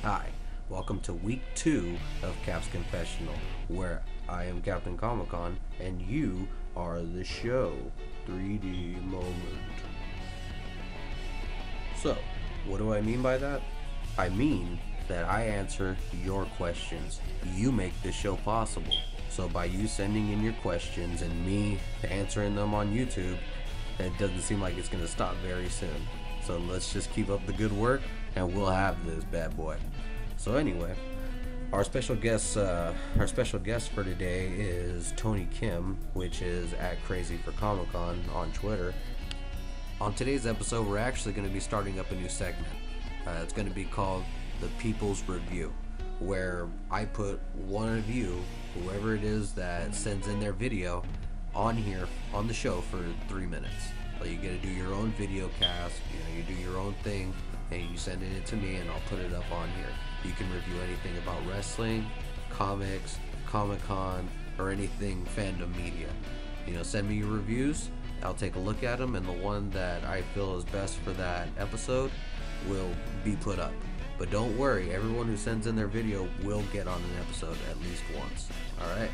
Hi, welcome to week 2 of Cap's Confessional, where I am Captain Comic-Con and you are the show. 3D moment. So, what do I mean by that? I mean that I answer your questions. You make this show possible. So by you sending in your questions and me answering them on YouTube, it doesn't seem like it's going to stop very soon. So let's just keep up the good work and we'll have this bad boy. So anyway, our special guest for today is Tony Kim, which is at Crazy for Comic Con on Twitter. On today's episode, we're actually going to be starting up a new segment. It's going to be called The People's Review, where I put one of you, whoever it is that sends in their video, on here on the show for 3 minutes. Like, you get to do your own video cast, you do your own thing, and you send it in to me and I'll put it up on here. You can review anything about wrestling, comics, Comic-Con, or anything fandom media. Send me your reviews, I'll take a look at them, and the one that I feel is best for that episode will be put up. But don't worry, everyone who sends in their video will get on an episode at least once. Alright?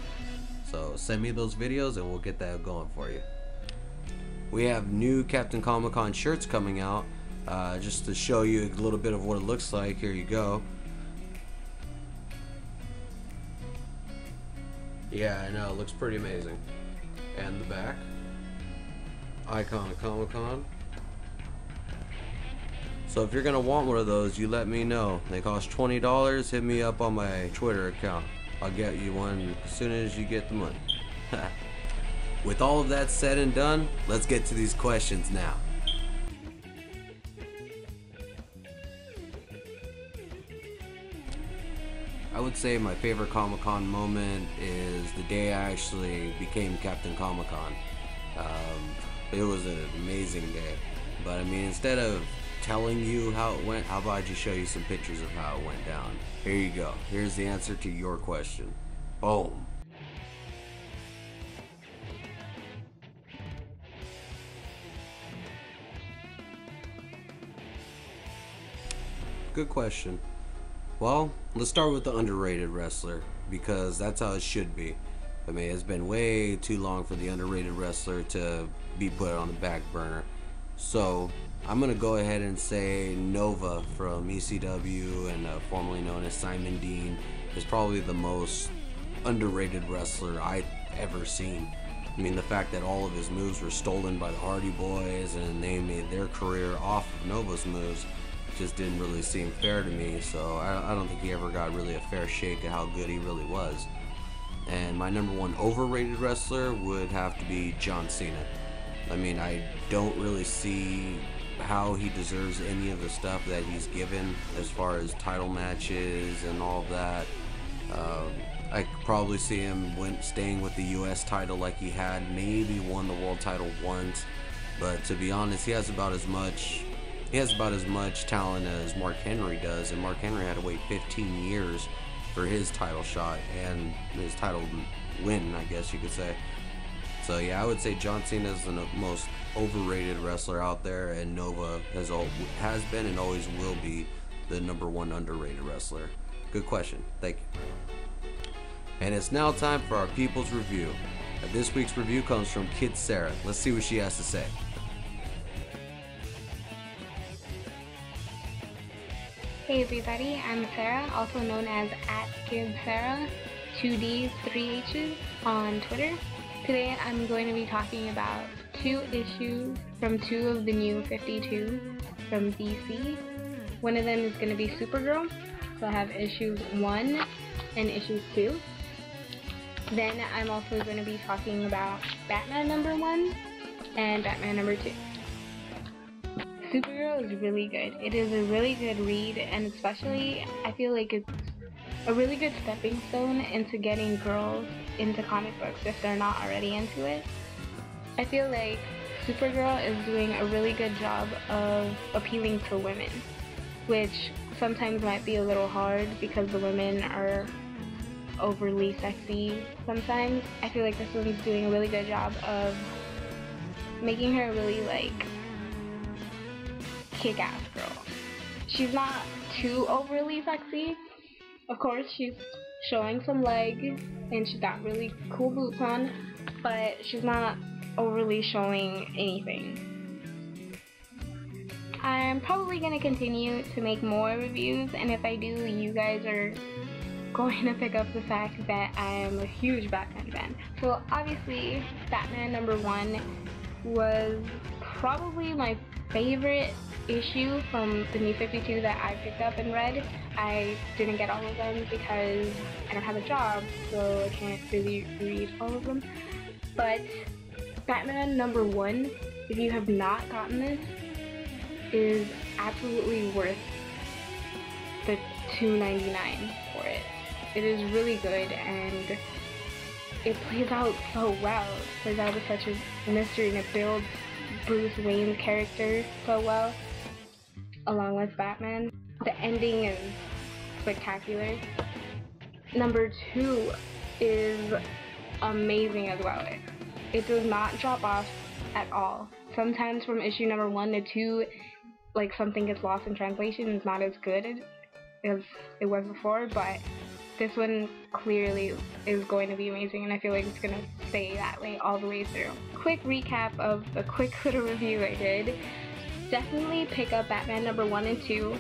So send me those videos and we'll get that going for you. We have new Captain Comic-Con shirts coming out. Just to show you a little bit of what it looks like, here you go. Yeah, I know, it looks pretty amazing. And the back. Icon of Comic-Con. So if you're gonna want one of those, you let me know. They cost $20. Hit me up on my Twitter account. I'll get you one as soon as you get the money. With all of that said and done, let's get to these questions now. I would say my favorite Comic-Con moment is the day I actually became Captain Comic-Con. It was an amazing day. But I mean, instead of telling you how it went, how about I just show you some pictures of how it went down. Here you go. Here's the answer to your question. Boom. Good question. Well, let's start with the underrated wrestler, because that's how it should be. I mean, it's been way too long for the underrated wrestler to be put on the back burner. So I'm going to go ahead and say Nova from ECW, and formerly known as Simon Dean, is probably the most underrated wrestler I've ever seen. I mean, the fact that all of his moves were stolen by the Hardy Boys and they made their career off of Nova's moves just didn't really seem fair to me. So I don't think he ever got really a fair shake at how good he really was. And my number one overrated wrestler would have to be John Cena. I mean, I don't really see how he deserves any of the stuff that he's given as far as title matches and all of that. I could probably see him staying with the US title like he had, maybe won the world title once, but to be honest, he has about as much talent as Mark Henry does, and Mark Henry had to wait 15 years for his title shot and his title win, I guess you could say. So yeah, I would say John Cena is the most overrated wrestler out there, and Nova has been and always will be the number one underrated wrestler. Good question, thank you. And it's now time for our People's Review. This week's review comes from Kid Sarah. Let's see what she has to say. Hey everybody, I'm Sarah, also known as @KidSarah, 2 Ds, 3 H's on Twitter. Today I'm going to be talking about 2 issues from 2 of the new 52 from DC. One of them is going to be Supergirl, so I have issues 1 and issues 2. Then I'm also going to be talking about Batman number 1 and Batman number 2. Supergirl is really good. It is a really good read, and especially I feel like it's a really good stepping stone into getting girls into comic books if they're not already into it. I feel like Supergirl is doing a really good job of appealing to women, which sometimes might be a little hard because the women are overly sexy sometimes. I feel like this one's doing a really good job of making her really like kick-ass girl. she's not too overly sexy. Of course, she's showing some leg and she's got really cool boots on, but she's not overly showing anything. I'm probably going to continue to make more reviews, and if I do, you guys are going to pick up the fact that I am a huge Batman fan. So obviously, Batman #1 was probably my favorite issue from the New 52 that I picked up and read. I didn't get all of them because I don't have a job, so I can't really read all of them. But Batman #1, if you have not gotten this, is absolutely worth the $2.99 for it. It is really good, and it plays out so well. It plays out as such a mystery, and it builds Bruce Wayne's character so well, along with Batman. The ending is spectacular. #2 is amazing as well. It does not drop off at all. Sometimes from issue #1 to 2, like, something gets lost in translation and is not as good as it was before, but this one clearly is going to be amazing, and I feel like it's going to stay that way all the way through. Quick recap of the quick little review I did. Definitely pick up Batman #1 and 2,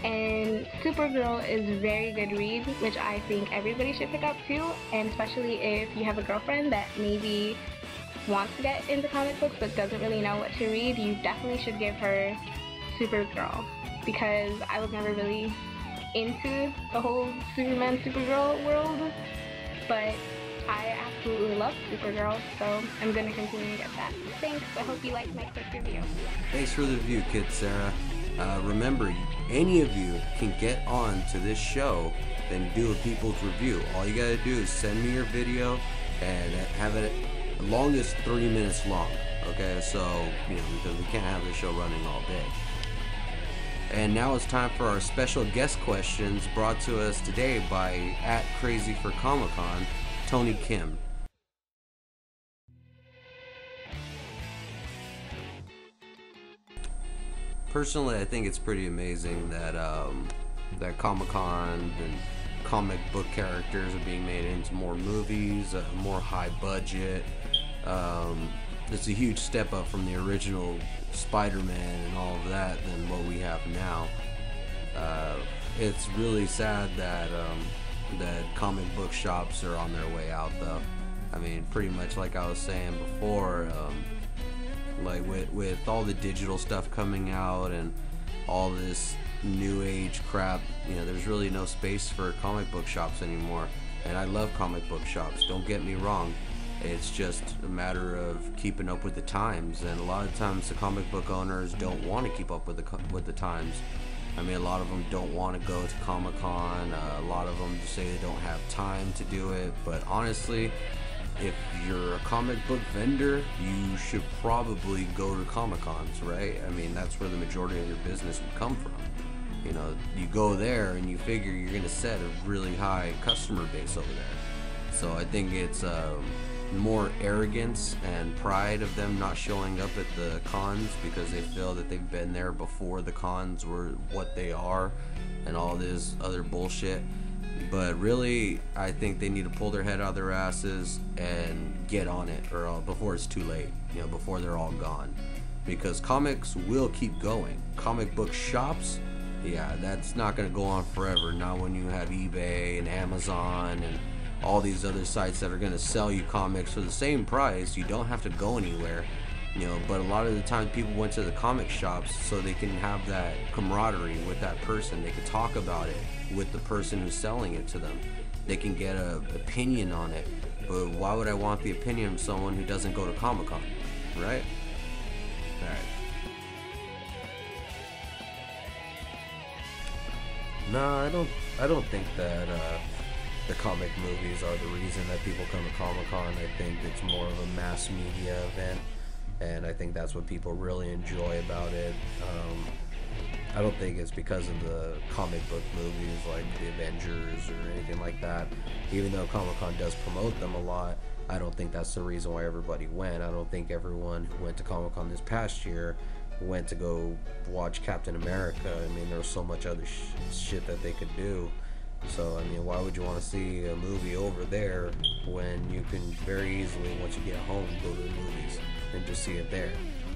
and Supergirl is a very good read, which I think everybody should pick up too, and especially if you have a girlfriend that maybe wants to get into comic books but doesn't really know what to read, you definitely should give her Supergirl, because I was never really into the whole Superman Supergirl world, but I absolutely love Supergirl, so I'm gonna continue to get that. Thanks, I hope you liked my quick review. Thanks for the review, Kid Sarah. Remember, any of you can get on to this show and do a people's review. All you gotta do is send me your video and have it longest 3 minutes long. Okay, so, because we can't have the show running all day. And now it's time for our special guest questions brought to us today by @CrazyForComicCon, Tony Kim. Personally, I think it's pretty amazing that that Comic-Con and comic book characters are being made into more movies, more high budget. It's a huge step up from the original Spider-Man and all of that than what we have now. It's really sad that that comic book shops are on their way out, though. I mean, pretty much like I was saying before, like with all the digital stuff coming out and all this new age crap, there's really no space for comic book shops anymore. And I love comic book shops, don't get me wrong. It's just a matter of keeping up with the times, and a lot of times the comic book owners don't want to keep up with the times. I mean, a lot of them don't want to go to Comic-Con. A lot of them say they don't have time to do it. But honestly, if you're a comic book vendor, you should probably go to Comic-Cons, right? I mean, that's where the majority of your business would come from. You go there and you figure you're going to set a really high customer base over there. So I think it's more arrogance and pride of them not showing up at the cons because they feel that they've been there before the cons were what they are and all this other bullshit. But really, I think they need to pull their head out of their asses and get on it, or before it's too late, before they're all gone. Because comics will keep going. Comic book shops, yeah, that's not going to go on forever. Not when you have eBay and Amazon and all these other sites that are going to sell you comics for the same price. You don't have to go anywhere, but a lot of the time people went to the comic shops so they can have that camaraderie with that person. They could talk about it with the person who's selling it to them. They can get an opinion on it. But why would I want the opinion of someone who doesn't go to Comic-Con, right? Alright. No, I don't think that the comic movies are the reason that people come to Comic-Con. I think it's more of a mass media event, and I think that's what people really enjoy about it. I don't think it's because of the comic book movies like the Avengers or anything like that. Even though Comic-Con does promote them a lot, I don't think that's the reason why everybody went. I don't think everyone who went to Comic-Con this past year went to go watch Captain America. I mean, there was so much other shit that they could do. So, I mean, why would you want to see a movie over there when you can very easily, once you get home, go to the movies and just see it there?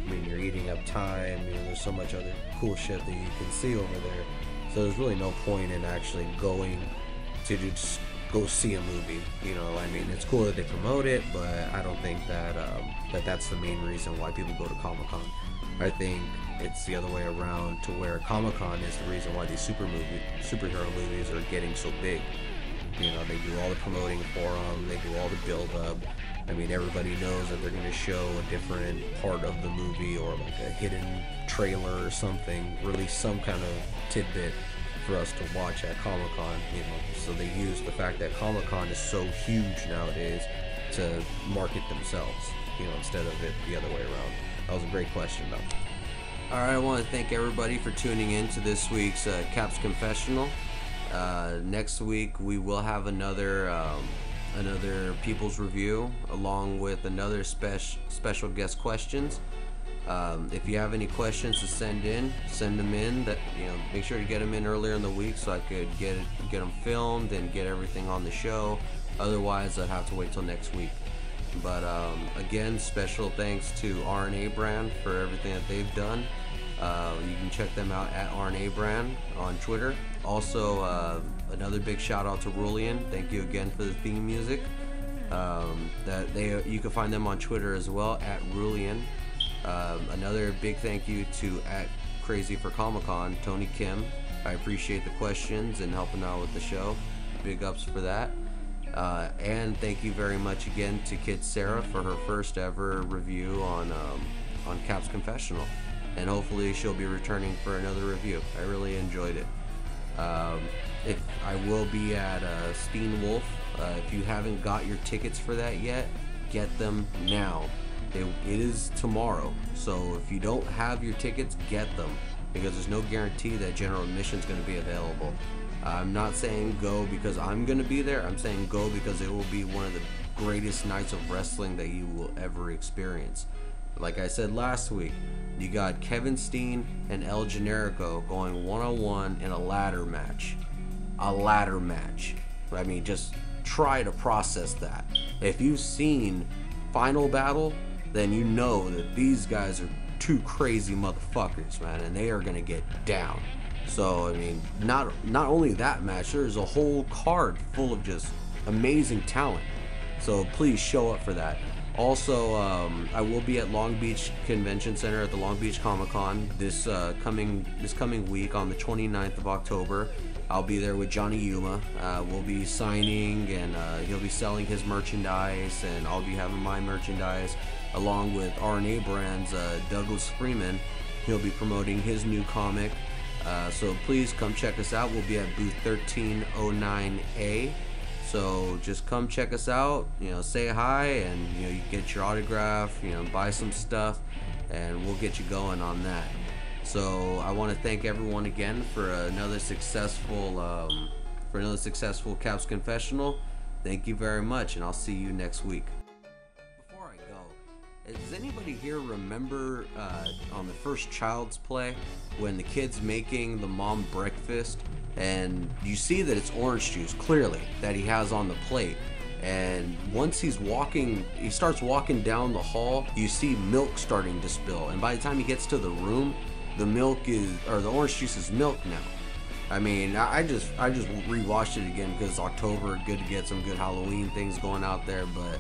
I mean, you're eating up time. I mean, there's so much other cool shit that you can see over there. So there's really no point in actually going to just go see a movie. You know, I mean, it's cool that they promote it, but I don't think that that's the main reason why people go to Comic-Con. I think it's the other way around, to where Comic-Con is the reason why these superhero movies are getting so big. You know, they do all the promoting for them, they do all the build-up. I mean, everybody knows that they're going to show a different part of the movie, or like a hidden trailer or something, release some kind of tidbit for us to watch at Comic-Con, you know. So they use the fact that Comic-Con is so huge nowadays to market themselves, you know, instead of it the other way around. That was a great question, though. Alright, I want to thank everybody for tuning in to this week's Caps Confessional. Next week we will have another People's Review, along with another special guest questions. If you have any questions to send them in. That, you know, make sure to get them in earlier in the week so I could get them filmed and get everything on the show. Otherwise, I'd have to wait till next week. But again, special thanks to RNA Brand for everything that they've done. You can check them out at RNA Brand on Twitter. Also, another big shout out to Rulian. Thank you again for the theme music. You can find them on Twitter as well at Rulian. Another big thank you to at Crazy for Comic-Con, Tony Kim. I appreciate the questions and helping out with the show. Big ups for that. And thank you very much again to Kid Sarah for her first ever review on Caps Confessional. And hopefully she'll be returning for another review. I really enjoyed it. If I will be at Steen Wolf. If you haven't got your tickets for that yet, get them now. It is tomorrow, so if you don't have your tickets, get them, because there's no guarantee that general admission is going to be available. I'm not saying go because I'm going to be there. I'm saying go because it will be one of the greatest nights of wrestling that you will ever experience. Like I said last week, you got Kevin Steen and El Generico going one-on-one in a ladder match. A ladder match. I mean, just try to process that. If you've seen Final Battle, then you know that these guys are two crazy motherfuckers, man, and they are gonna get down. So, I mean, not only that match, there's a whole card full of just amazing talent. So please show up for that. Also, I will be at Long Beach Convention Center at the Long Beach Comic-Con this coming week on the 29th of October. I'll be there with Johnny Yuma. We'll be signing, and he'll be selling his merchandise, and I'll be having my merchandise, along with RNA Brand's Douglas Freeman. He'll be promoting his new comic. So please come check us out. We'll be at booth 1309A. So just come check us out, you know, say hi, and, you know, you get your autograph, you know, buy some stuff, and we'll get you going on that. So I want to thank everyone again for another successful Caps Confessional. Thank you very much, and I'll see you next week. Before I go, does anybody here remember on the first Child's Play when the kid's making the mom breakfast, and you see that it's orange juice clearly that he has on the plate, and once he starts walking down the hall, you see milk starting to spill, and by the time he gets to the room, the orange juice is milk now. I mean, I just rewatched it again because it's October, good to get some good Halloween things going out there. But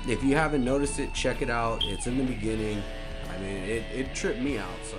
if you haven't noticed it, check it out. It's in the beginning. I mean, it tripped me out. So.